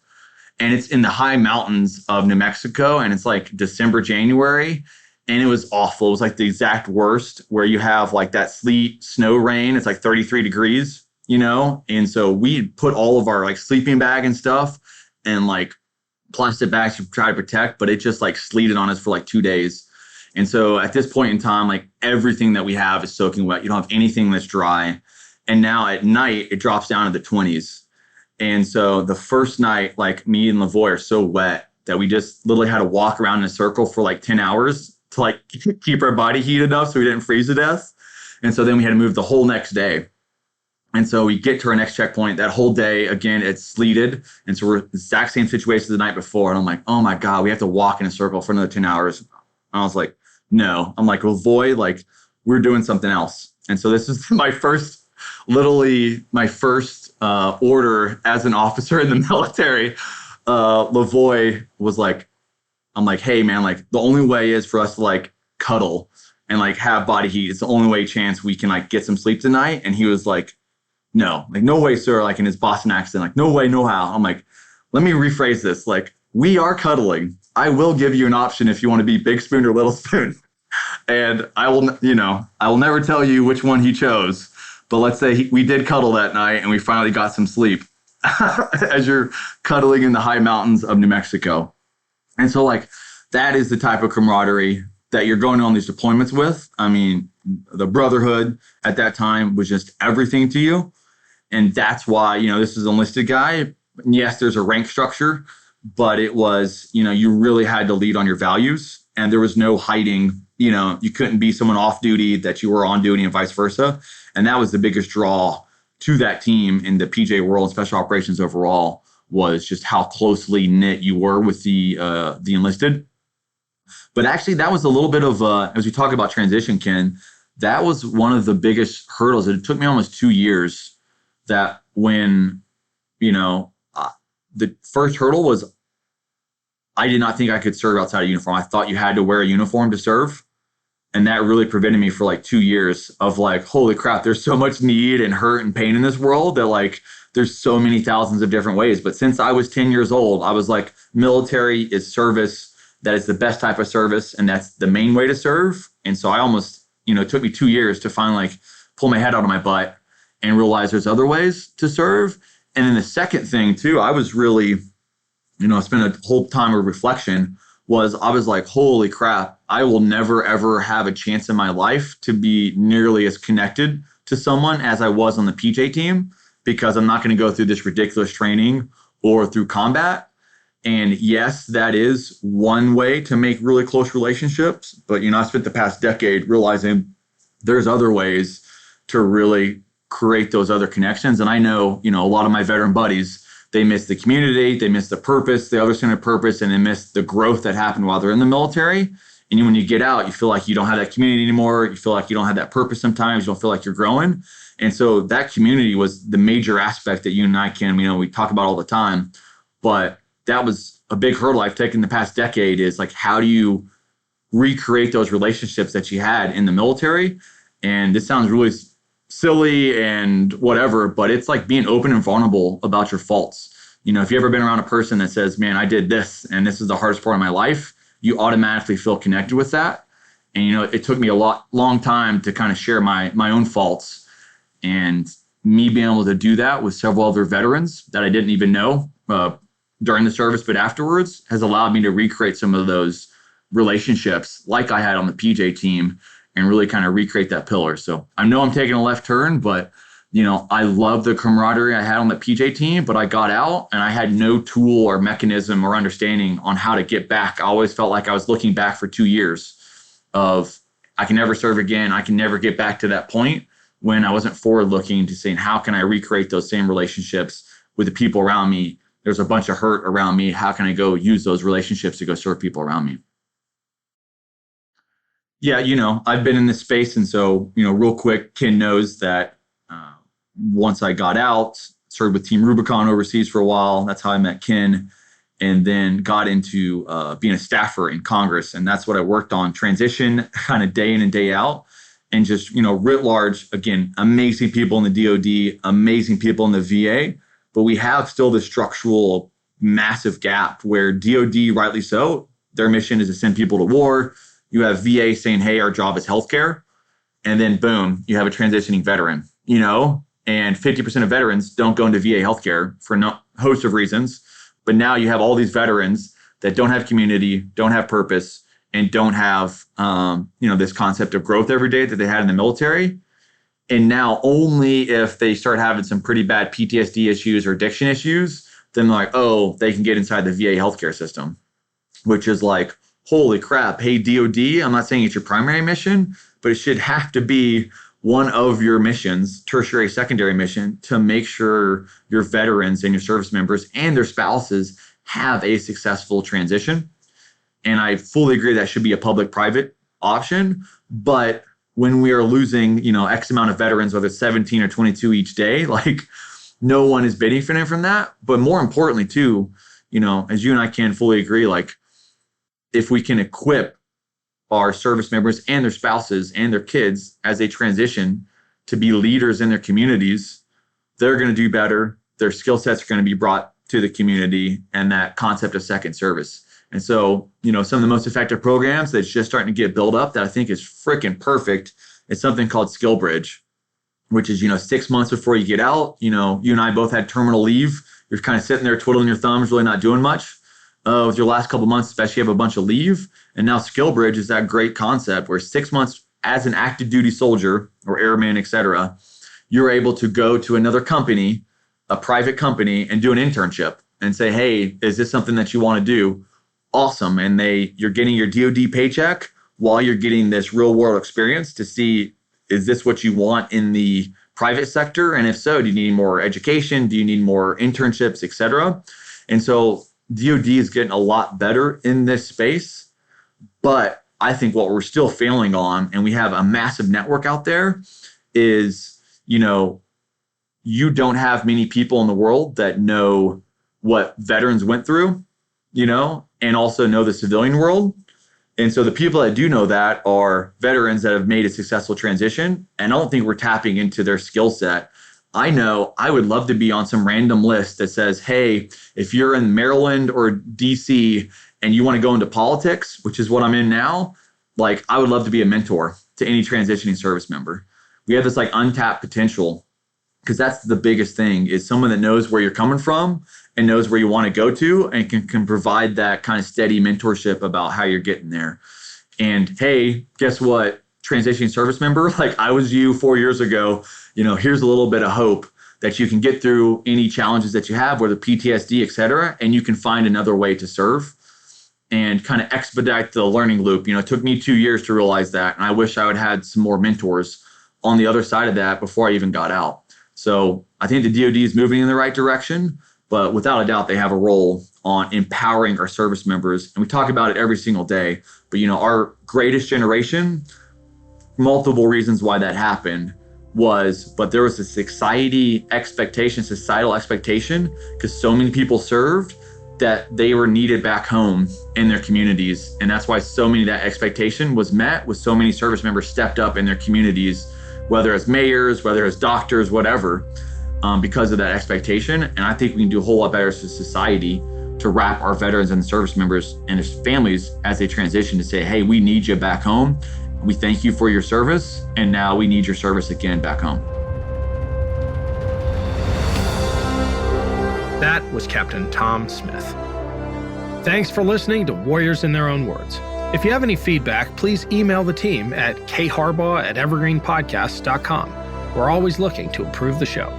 And it's in the high mountains of New Mexico, and it's like December, January. And it was awful. It was like the exact worst, where you have like that sleet, snow, rain. It's like 33 degrees, And so we put all of our like sleeping bag and stuff and like plastic bags to try to protect, but it just like sleeted on us for like 2 days. And so at this point in time, like everything that we have is soaking wet. You don't have anything that's dry. And now at night, it drops down to the 20s. And so the first night, like me and Lavoie are so wet that we just literally had to walk around in a circle for like 10 hours to like keep our body heated enough so we didn't freeze to death. And so then we had to move the whole next day. And so we get to our next checkpoint. That whole day, again, it's sleeted. And so we're in the exact same situation as the night before. And I'm like, oh my God, we have to walk in a circle for another 10 hours. And I was like, no. I'm like, Lavoie, like, we're doing something else. And so this is literally my first order as an officer in the military. Lavoy was like, I'm like, hey man, like the only way is for us to like cuddle and like have body heat. It's the only way chance we can like get some sleep tonight. And he was like, no, like no way, sir. Like in his Boston accent, like no way, no how. I'm like, let me rephrase this. Like we are cuddling. I will give you an option if you want to be big spoon or little spoon. And I will never tell you which one he chose. But let's say we did cuddle that night and we finally got some sleep as you're cuddling in the high mountains of New Mexico. And so like that is the type of camaraderie that you're going on these deployments with. I mean, the brotherhood at that time was just everything to you. And that's why, this is an enlisted guy. Yes, there's a rank structure, but it was, you really had to lead on your values and there was no hiding. You couldn't be someone off duty that you were on duty and vice versa. And that was the biggest draw to that team in the PJ world, special operations overall, was just how closely knit you were with the enlisted. But actually, that was a little bit of, as we talk about transition, Ken, that was one of the biggest hurdles. It took me almost 2 years that when, the first hurdle was I did not think I could serve outside of uniform. I thought you had to wear a uniform to serve. And that really prevented me for like 2 years of like, holy crap, there's so much need and hurt and pain in this world that like there's so many thousands of different ways. But since I was 10 years old, I was like, military is service. That is the best type of service. And that's the main way to serve. And so I almost, it took me 2 years to finally like pull my head out of my butt and realize there's other ways to serve. And then the second thing too, I was really, spent a whole time of reflection I was like, holy crap, I will never, ever have a chance in my life to be nearly as connected to someone as I was on the PJ team, because I'm not going to go through this ridiculous training or through combat. And yes, that is one way to make really close relationships. But, I spent the past decade realizing there's other ways to really create those other connections. And I know, a lot of my veteran buddies, they miss the community, they miss the purpose, the other centered purpose, and they miss the growth that happened while they're in the military. And when you get out, you feel like you don't have that community anymore. You feel like you don't have that purpose sometimes. You don't feel like you're growing. And so that community was the major aspect that you and I we talk about all the time. But that was a big hurdle I've taken the past decade, is like, how do you recreate those relationships that you had in the military? And this sounds really silly and whatever, but it's like being open and vulnerable about your faults. If you've ever been around a person that says, man, I did this and this is the hardest part of my life, you automatically feel connected with that. And, it took me a long time to kind of share my own faults, and me being able to do that with several other veterans that I didn't even know during the service, but afterwards, has allowed me to recreate some of those relationships like I had on the PJ team and really kind of recreate that pillar. So I know I'm taking a left turn, but I love the camaraderie I had on the PJ team, but I got out and I had no tool or mechanism or understanding on how to get back. I always felt like I was looking back for 2 years of, I can never serve again. I can never get back to that point, when I wasn't forward looking to saying, how can I recreate those same relationships with the people around me? There's a bunch of hurt around me. How can I go use those relationships to go serve people around me? Yeah, I've been in this space. And so, real quick, Ken knows that once I got out, served with Team Rubicon overseas for a while. That's how I met Ken. And then got into being a staffer in Congress. And that's what I worked on, transition kind of day in and day out. And just, writ large, again, amazing people in the DOD, amazing people in the VA. But we have still this structural massive gap where DOD, rightly so, their mission is to send people to war. You have VA saying, hey, our job is healthcare. And then boom, you have a transitioning veteran, and 50% of veterans don't go into VA healthcare for a host of reasons. But now you have all these veterans that don't have community, don't have purpose, and don't have, this concept of growth every day that they had in the military. And now only if they start having some pretty bad PTSD issues or addiction issues, then like, oh, they can get inside the VA healthcare system, which is like, holy crap. Hey, DOD, I'm not saying it's your primary mission, but it should have to be one of your missions, tertiary, secondary mission, to make sure your veterans and your service members and their spouses have a successful transition. And I fully agree that should be a public-private option. But when we are losing, X amount of veterans, whether it's 17 or 22 each day, like no one is benefiting from that. But more importantly too, as you and I can fully agree, like if we can equip our service members and their spouses and their kids as they transition to be leaders in their communities, they're going to do better. Their skill sets are going to be brought to the community, and that concept of second service. And so, some of the most effective programs that's just starting to get built up that I think is freaking perfect is something called Skill Bridge, which is, 6 months before you get out. You and I both had terminal leave. You're kind of sitting there twiddling your thumbs, really not doing much. With your last couple of months, especially, you have a bunch of leave. And now Skill Bridge is that great concept where 6 months as an active duty soldier or airman, et cetera, you're able to go to another company, a private company, and do an internship and say, hey, is this something that you want to do? Awesome. And you're getting your DoD paycheck while you're getting this real world experience to see, is this what you want in the private sector? And if so, do you need more education? Do you need more internships, et cetera? And so DoD is getting a lot better in this space, but I think what we're still failing on, and we have a massive network out there, is, you don't have many people in the world that know what veterans went through, and also know the civilian world. And so the people that do know that are veterans that have made a successful transition. And I don't think we're tapping into their skill set. I know I would love to be on some random list that says, hey, if you're in Maryland or DC and you want to go into politics, which is what I'm in now, like I would love to be a mentor to any transitioning service member. We have this like untapped potential, because that's the biggest thing, is someone that knows where you're coming from and knows where you want to go to and can provide that kind of steady mentorship about how you're getting there. And hey, guess what? Transitioning service member, like I was you 4 years ago, here's a little bit of hope that you can get through any challenges that you have, whether PTSD, et cetera, and you can find another way to serve and kind of expedite the learning loop. It took me 2 years to realize that. And I wish I would have had some more mentors on the other side of that before I even got out. So I think the DoD is moving in the right direction, but without a doubt, they have a role on empowering our service members. And we talk about it every single day, but our greatest generation, multiple reasons why that happened but there was a societal expectation, because so many people served, that they were needed back home in their communities. And that's why so many of that expectation was met with so many service members stepped up in their communities, whether it's mayors, whether it's doctors, whatever, because of that expectation. And I think we can do a whole lot better as a society to wrap our veterans and service members and their families as they transition to say, hey, we need you back home. We thank you for your service, and now we need your service again back home. That was Captain Tom Smith. Thanks for listening to Warriors in Their Own Words. If you have any feedback, please email the team at kharbaugh@evergreenpodcasts.com. We're always looking to improve the show.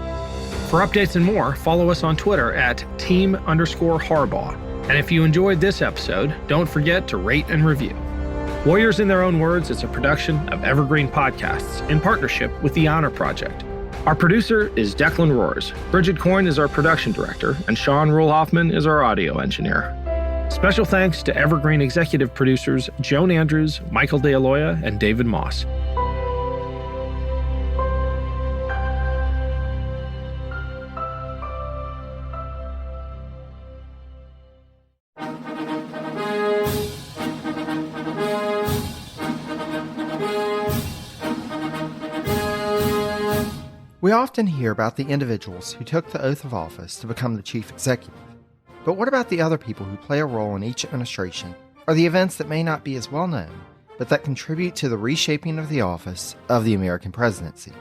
For updates and more, follow us on Twitter at @team_Harbaugh. And if you enjoyed this episode, don't forget to rate and review. Warriors in Their Own Words is a production of Evergreen Podcasts in partnership with the Honor Project. Our producer is Declan Roars. Bridget Coyne is our production director, and Sean Ruhlhoffman is our audio engineer. Special thanks to Evergreen executive producers Joan Andrews, Michael DeAloia, and David Moss. We often hear about the individuals who took the oath of office to become the chief executive. But what about the other people who play a role in each administration, or the events that may not be as well known, but that contribute to the reshaping of the office of the American presidency?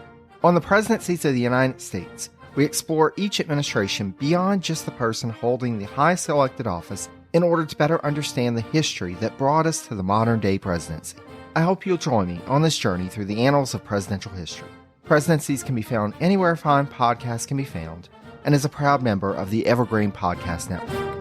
On the Presidencies of the United States, we explore each administration beyond just the person holding the highest elected office in order to better understand the history that brought us to the modern-day presidency. I hope you'll join me on this journey through the annals of presidential history. Presidencies can be found anywhere fine podcasts can be found, and is a proud member of the Evergreen Podcast Network.